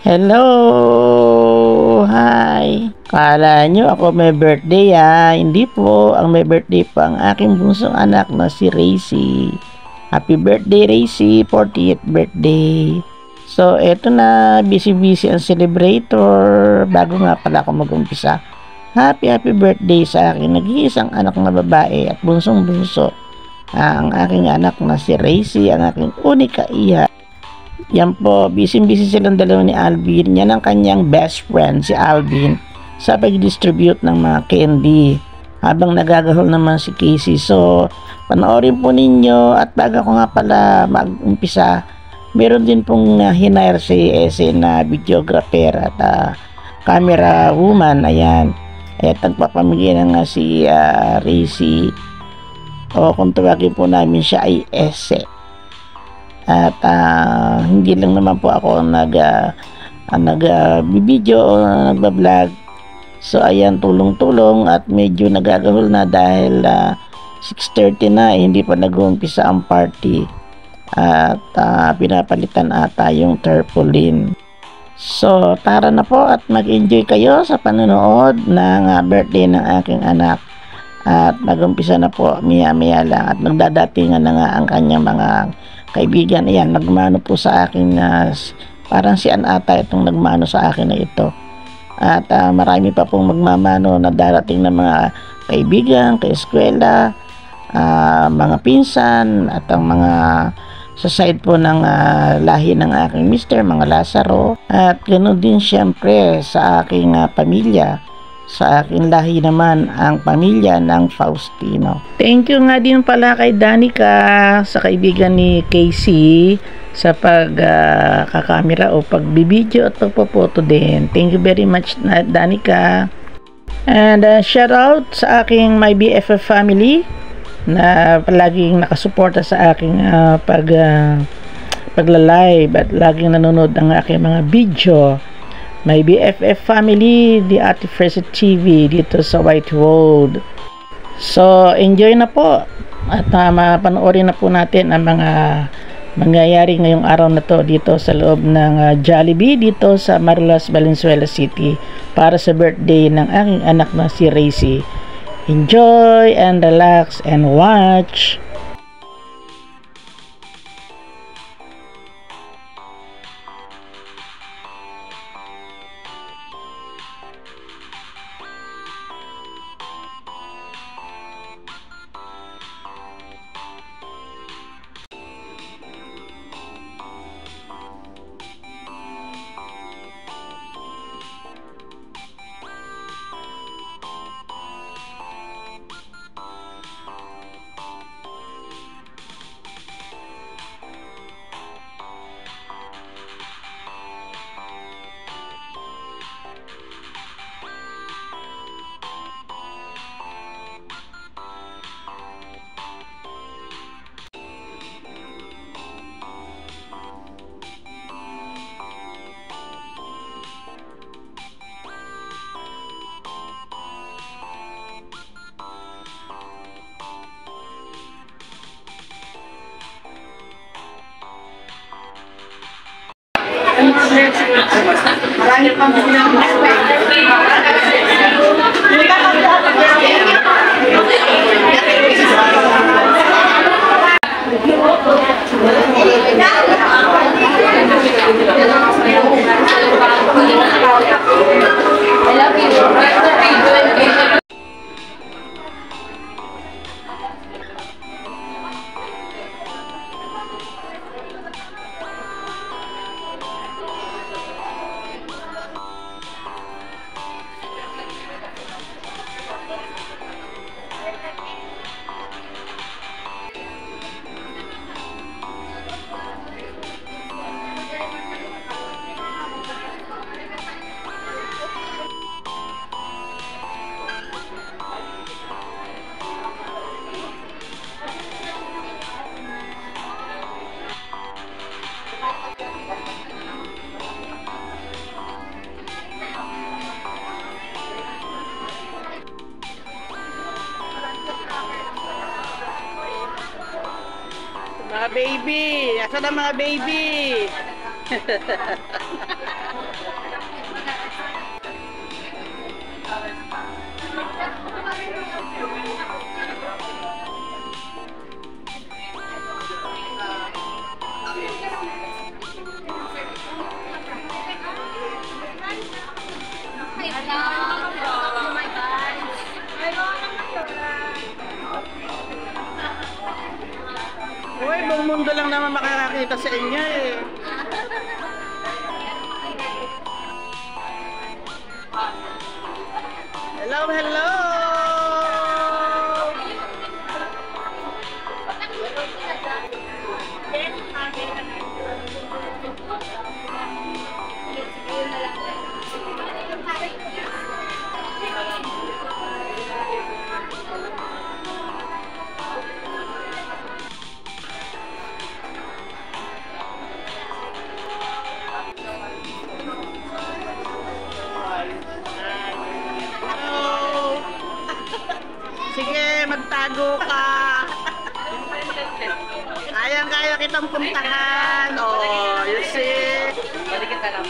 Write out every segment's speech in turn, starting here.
Hello! Hi! Kala nyo ako may birthday Hindi po. Ang may birthday po ang aking bunsong anak na si Racy. Happy birthday Racy! 40th birthday! So eto na, busy-busy ang celebrator. Bago nga pala ako mag-umpisa. Happy birthday sa akin nag-iisang anak na babae at bunsong-bunso. Ang aking anak na si Racy, ang aking unika iya. Yan po, busy silang dalawa ni Alvin. Yan ang kanyang best friend, si Alvin, sa pag-distribute ng mga candy. Habang nagagahol naman si Casey. So, panoorin po ninyo. At bago ko nga pala mag-umpisa, meron din pong hinire si Ese na videographer at camera woman. Ayan. At nagpapamigay na nga si Racy. O kung tawagin po namin siya ay Ese. At hindi lang naman po ako nag-video o nagbablog. So ayan, tulong-tulong at medyo nagagahol na dahil 6:30 na, hindi pa nag-uumpisa ang party. At pinapalitan ata yung tarpaulin. So tara na po at mag-enjoy kayo sa panonood ng birthday ng aking anak. At nag-umpisa na po maya-maya lang at magdadatingan na nga ang kanyang mga kaibigan. Ayan, nagmano po sa akin parang si Anata itong nagmano sa akin na ito. At marami pa pong magmamano na darating na mga kaibigan, kaeskwela, mga pinsan at ang mga sa side po ng lahi ng aking mister, mga Lazaro. At ganoon din syempre sa aking pamilya. Sa aking lahi naman ang pamilya ng Faustino. Thank you nga din pala kay Danica, sa kaibigan ni Casey, sa pagkakamera o pagbibideo at pagpapoto din. Thank you very much Danica. And shout out sa aking my BFF family na palaging nakasuporta sa aking pagla-live at laging nanonood ng aking mga video. My BFF family, the Ate Fresa TV dito sa White Road. So, enjoy na po. At mapanoorin na po natin ang mga mangyayari ngayong araw na to dito sa loob ng Jollibee dito sa Marulas, Valenzuela City para sa birthday ng aking anak na si Racy. Enjoy and relax and watch. Marami pang mga baby. Asa na mga baby? Uy, buong mundo lang naman makakakita sa inyo eh. Hello, hello! Sige, magtago ka. Kayang-kaya kitang puntahan. Oh, you see? Balik kita lang.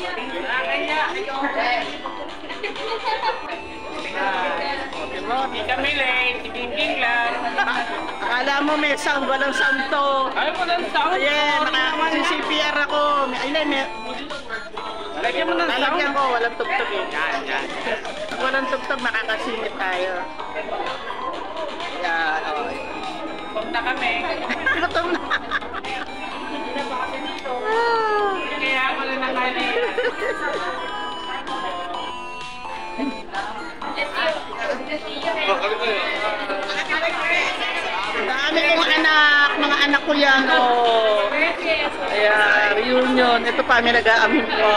Hindi kami late. Tingking lang. Akala mo may sound, walang sound to. Ay, walang sound. Yeah, CPR ako. May Lagyan mo ng sound. lalagyan ko, walang tugtog eh. Yan. Pag walang tugtog, makakasingit tayo. Yan, oh. Punta kami. Gutom na. Kaya ako na nakali. Dami kong anak, mga anak ko yan, oh. Ayan, reunion. Ito pa, may nag-aamin po.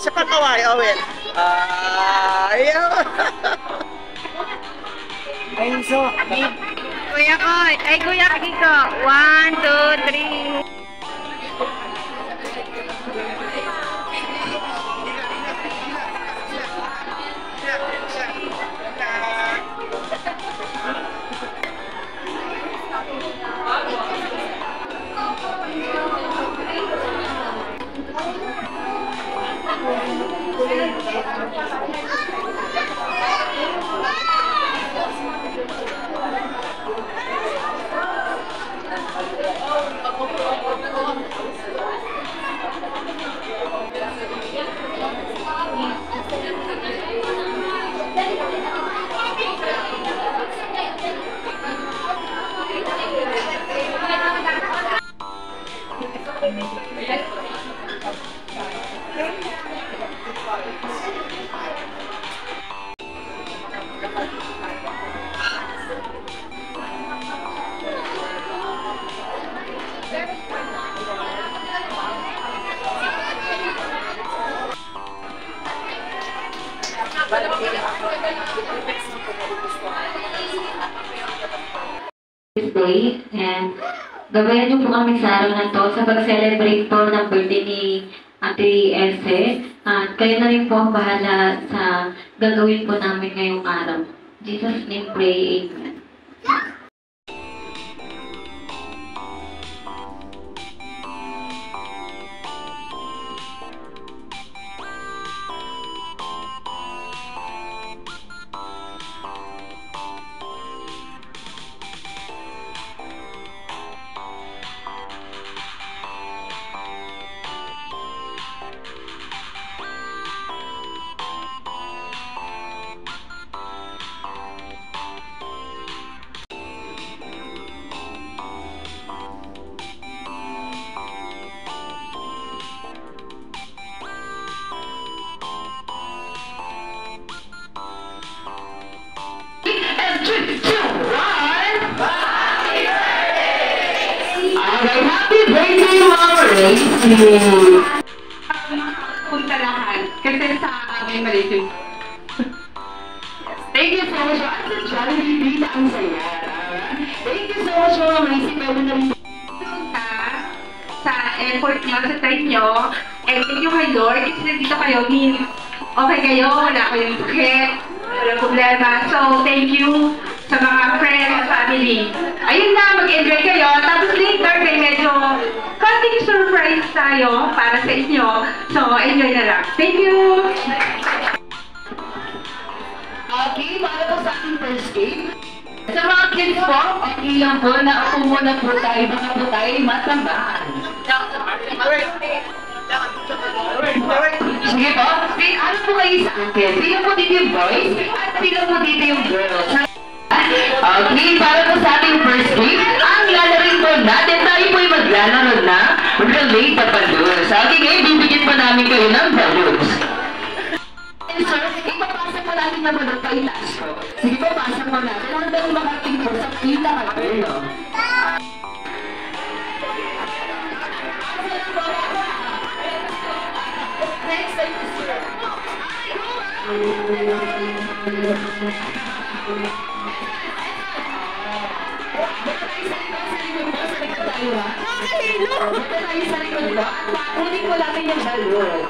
Sa pagkaway, Owen. Ayaw. Ayun so. Kuya ko, ay kuya Kiko. 1, 2, 3. This day, and gabayan niyo po kami sa araw na to sa pag-celebrate po ng birthday ni Ate Ese. At kayo na rin po ang bahala sa gagawin po namin ngayong araw. In Jesus' name pray, Amen. Happy birthday, Mama Racy! Punta lahat. Kasi sa amin Malaysia. Thank you so much. At sa Jollibee, dito ang saya. Thank you so much, Mama Racy. Pwede na rin Punta sa airport nyo, sa train nyo. And thank you kay Lord. Kasi nandito kayo, okay kayo, wala kayong sakit. Walang problema. So, thank you sa mga friends, family. Ayun na, mag-enjoy kayo. Tapos later, may medyo konting surprise tayo para sa inyo. So, enjoy na lang. Thank you! Okay, para po sa ating first game. Sa mga kids po, okay lang po na ako muna po tayo, mga po tayo matambahan. Sige po, ano po kayo sa akin? Sino po dito yung boys at sino po dito yung girls? Okay, para po sa ating first game, ang lalarin po natin, tayo po yung maglalaro na relate na balloons. Okay, ngayon bibigyan po namin kayo ng balloons. Sir, ipapasa po natin na balloon pa itaas po. Sige po, pasa po natin. Hanggang makating po sa pinaka-dulo. Next time, sir. Kunin ko lang yung balloon.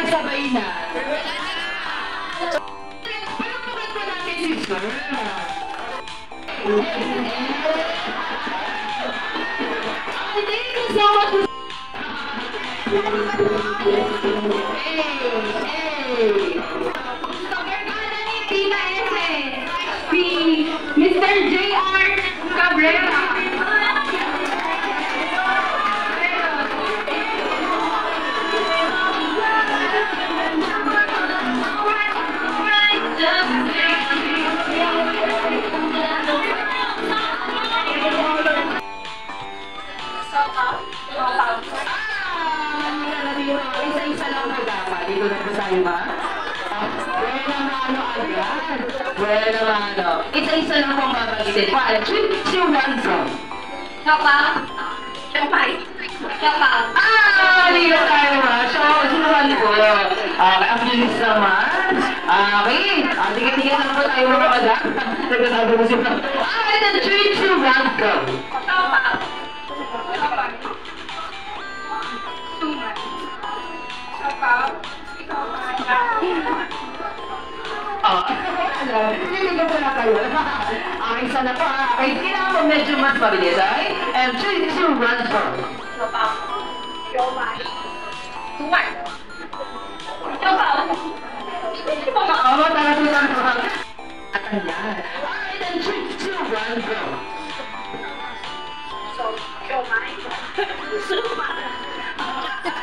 Sabay na. Pagpagat po natin si Sir. Thank you so much. Kabarkada ni Tita Ese, si Mr. J.R. Cabrera. Isa-isa lang po dapat. Dito na po tayo ba? Bueno, mano. Isa-isa lang pong babagitin. 1, 2, 1, go. Siopaw. Siopaw. Siopaw. Dito tayo ha. So, sinuhan po. Ang bilis naman. Okay. Tingin-tingin lang po tayo mga madam. Nagsasabi mo sila. And then 3, 2, 1, go. Siopaw. Niligaw ko na kayo. Okay, sana po ha. Okay, kailangan mo medyo mas mabilis, okay? And 3, 2, 1, go. Siopaw. Siopaw. Tuwan. Siopaw. Oo, talaga lang po. At ayan. Okay, then 3, 2, 1, go. Siomay. Sumay.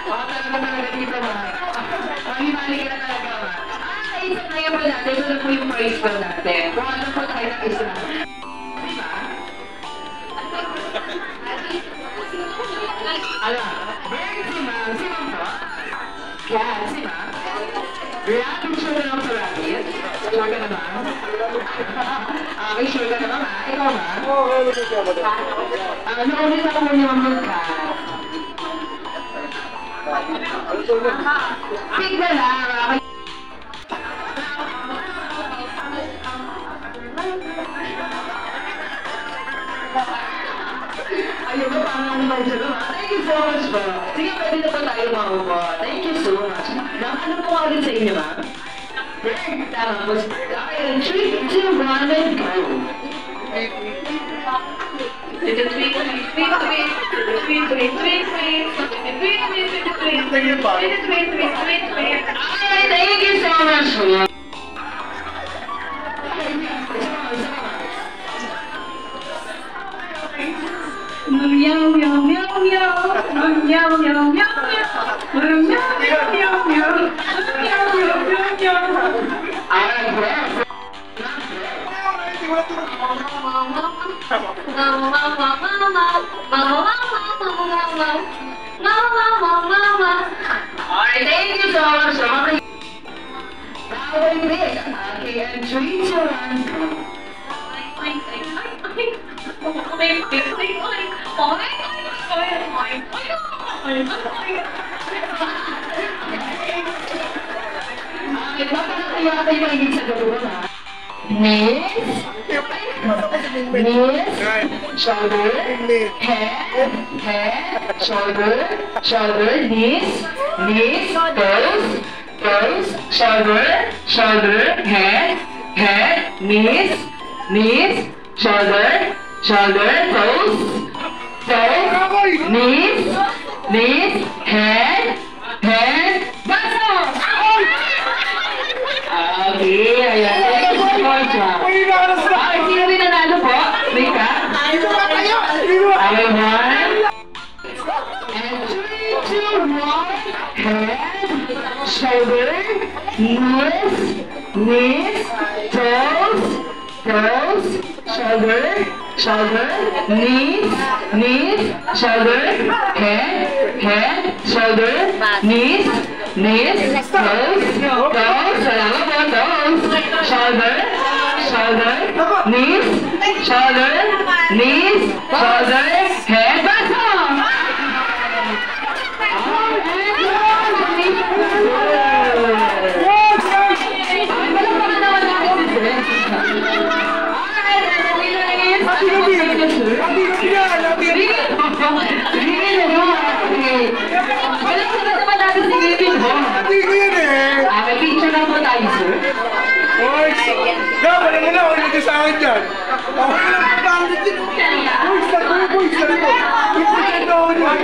Talaga talaga dito ba? Mali-mali ka na talaga ba? Isa na yung po natin. Ito na po yung praise ko natin. Kung ano po tayo na isa. Diba? Alam, bird si ma'am. Si ma'am po? Cat, si ma'am? Rabbit, sure na lang sa rabbit? Sure ka na ba? Okay, sure ka na ba, ma? Ikaw, ma? Naulit ako mo niya, ma'am, cat. Tignan lang. Ayun ba, parang naman siya naman. Thank you so much po. Sige, pwede na po tayo maupo. Thank you so much. Ano po nga rin sa inyo, ma'am? Tama po. Okay, 3, 2, 1, and go. Thank you so much. Meow, meow, meow, meow. Meow, meow, meow, meow. Meow, meow, meow, meow. Meow, meow, meow, meow. Alright, Alright, thank you so much. Following this, okay, and 3, 2, 1. Okay, papalakaya kayo mahigit sa gawin, ha? Knees, shoulder, head, shoulder, knees, toes, shoulder, head, knees, shoulder, toes, knees, head, baso! Okay, ayan. Thank you so much, ha? Okay, sino rin nanalo po? Rika? Okay, 1. And 3, 2, 1. Head, shoulder, knees, toes, shoulder, knees, shoulder, head, shoulder, knees, toes, salamat po, toes, shoulder, knees, shoulder, head, baso! Dapat na ako nito sa akin dyan. Ako na lang pangit din. Boys, sabi ko. Ipaganda ako dyan.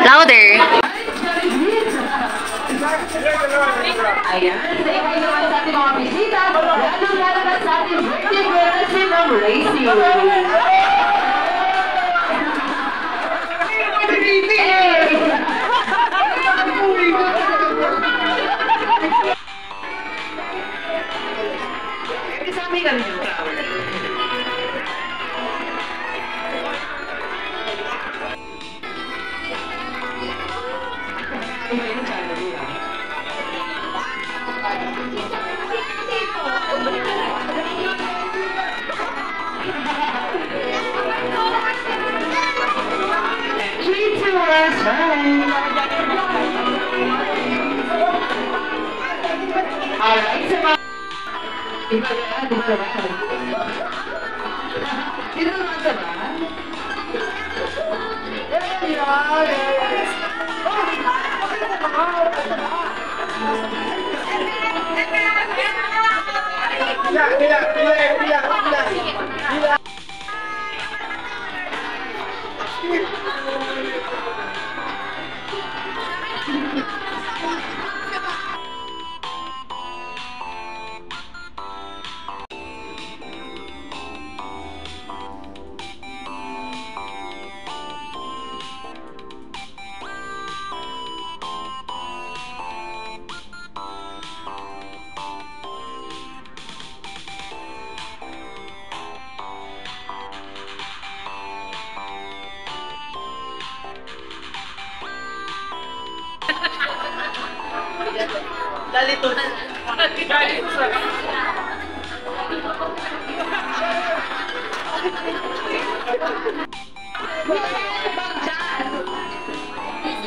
Louder. Ayan, sa inyo naman sa ating mga bisita, lalo-lalo na sa ating birthday girl, si Ma'am Racy. Bye! Alright, sa mga... Dito naman sa ba?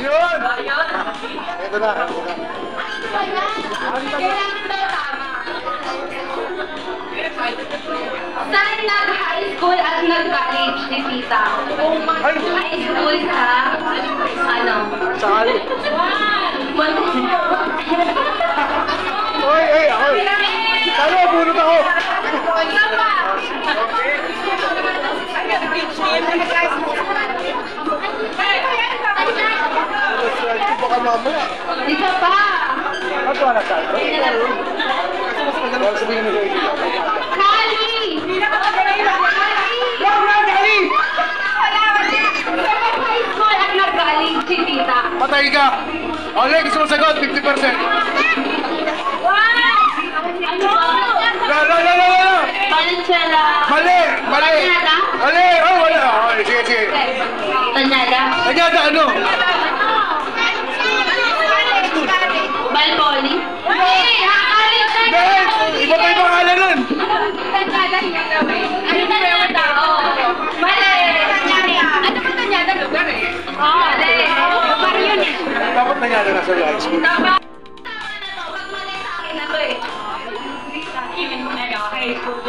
Yun! Ito na. Saan nag-high school at nag-college si Tita? High school sa... Ano? Saan? Oy, oy! Ano? Bunot ako! Baka mamaya. Isa pa! Ano na sa akin? Wala sabihin mo sa'yo. Kali! High school at nag-college si Tita. Patay ka! Okay, gusto mo sagot, 50%. Ano? La! Valenzuela. Mali! Mali! Tanyada? Mali! Oh, wala! Okay, sige, sige. Tanyada? Tanyada, ano? Balboni? Dahil! Iba pa yung pangalan nun! Tanyada, hindi naman. Ano na naman tao? Mali! Ano ba Tanyada? Lugar eh. Oo, mali. Lugar yun eh. Dapat Tanyada nasa high school. High school,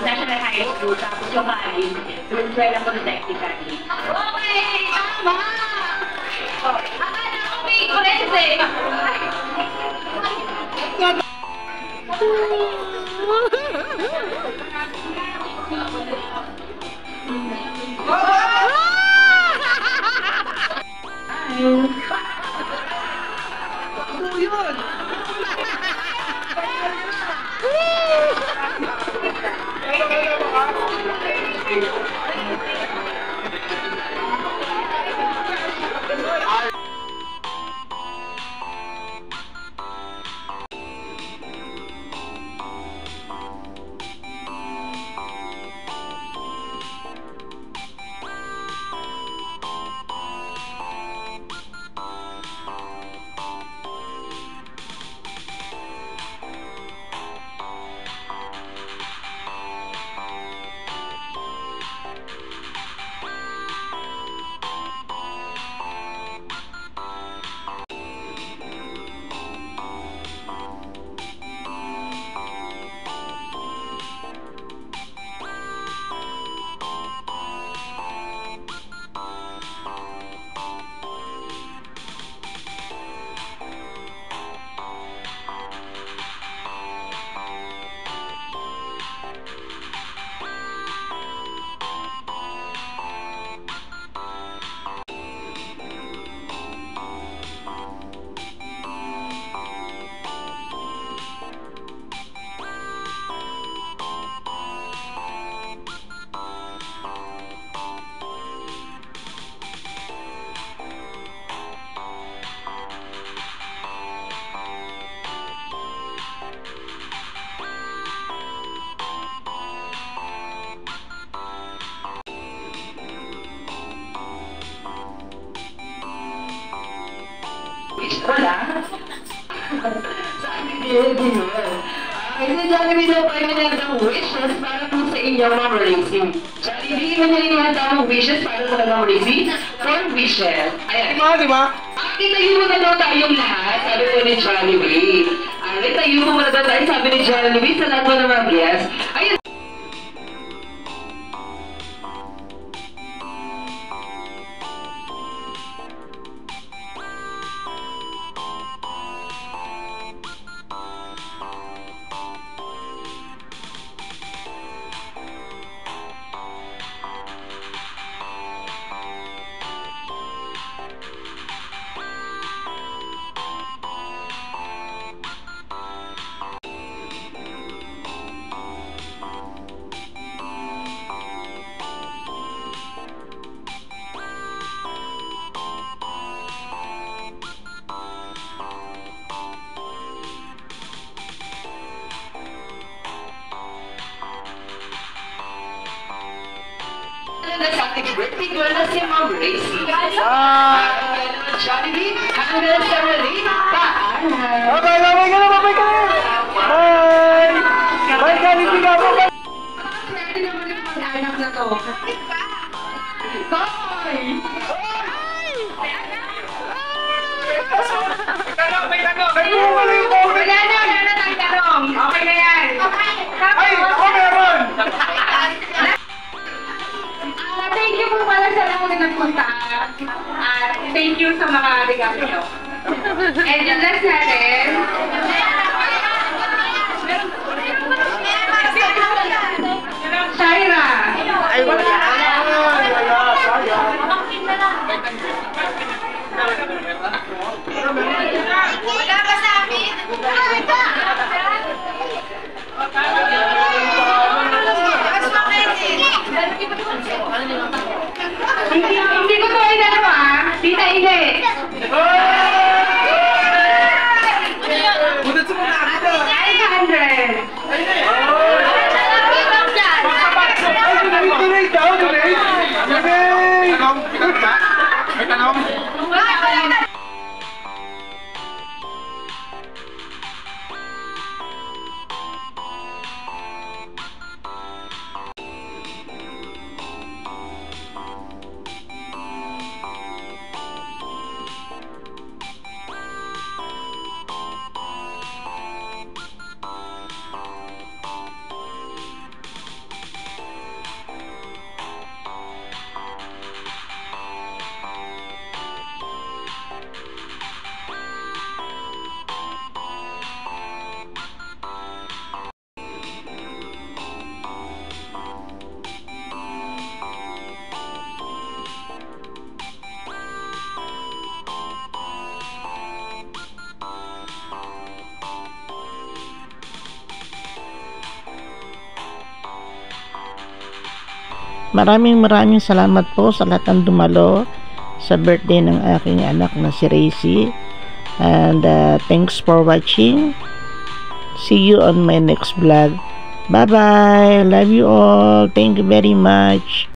National High School, tapos yung college, Valenzuela Polytechnic College. Okay, tama! Akala ko may friends eh. Wala. Saan yung yun? Kasi Jollibee daw kayo ng wishes para po sa inyong mga racing. Jollibee, manyalinihanda mong wishes para sa mga racing? 4 wishes. Ayan. Di ba? Tayo mo na daw tayong lahat, sabi po ni Jollibee. Tayo mo na daw tayo, sabi ni Jollibee, sa lahat mo ng mga guests. Ayun. Sa ating birthday girl na si Ma'am Gracie. Jollibee, hanggang sa muli, paalam. Bye ka na! Bye! Bye, Jollibee ka! Bye! Pwede naman yung mag-anak na to. Bye! May tanong. Wala yung phone! Wala na tayong tanong. Okay na yan. Ay! Ako meron! Thank you po pala sa lahat na nagpunta. Thank you sa mga regalo nyo. And yung last natin. Shaira. Ay, wala! Wala ka sa amin. Hindi ko to ay dalawa Tita Ile. Bunod sa mga nakita! 900. Ay, donate daw! Donate! Donate! May tanong? Maraming salamat po sa lahat ng dumalo sa birthday ng aking anak na si Racy. And thanks for watching. See you on my next vlog. Bye bye. Love you all. Thank you very much.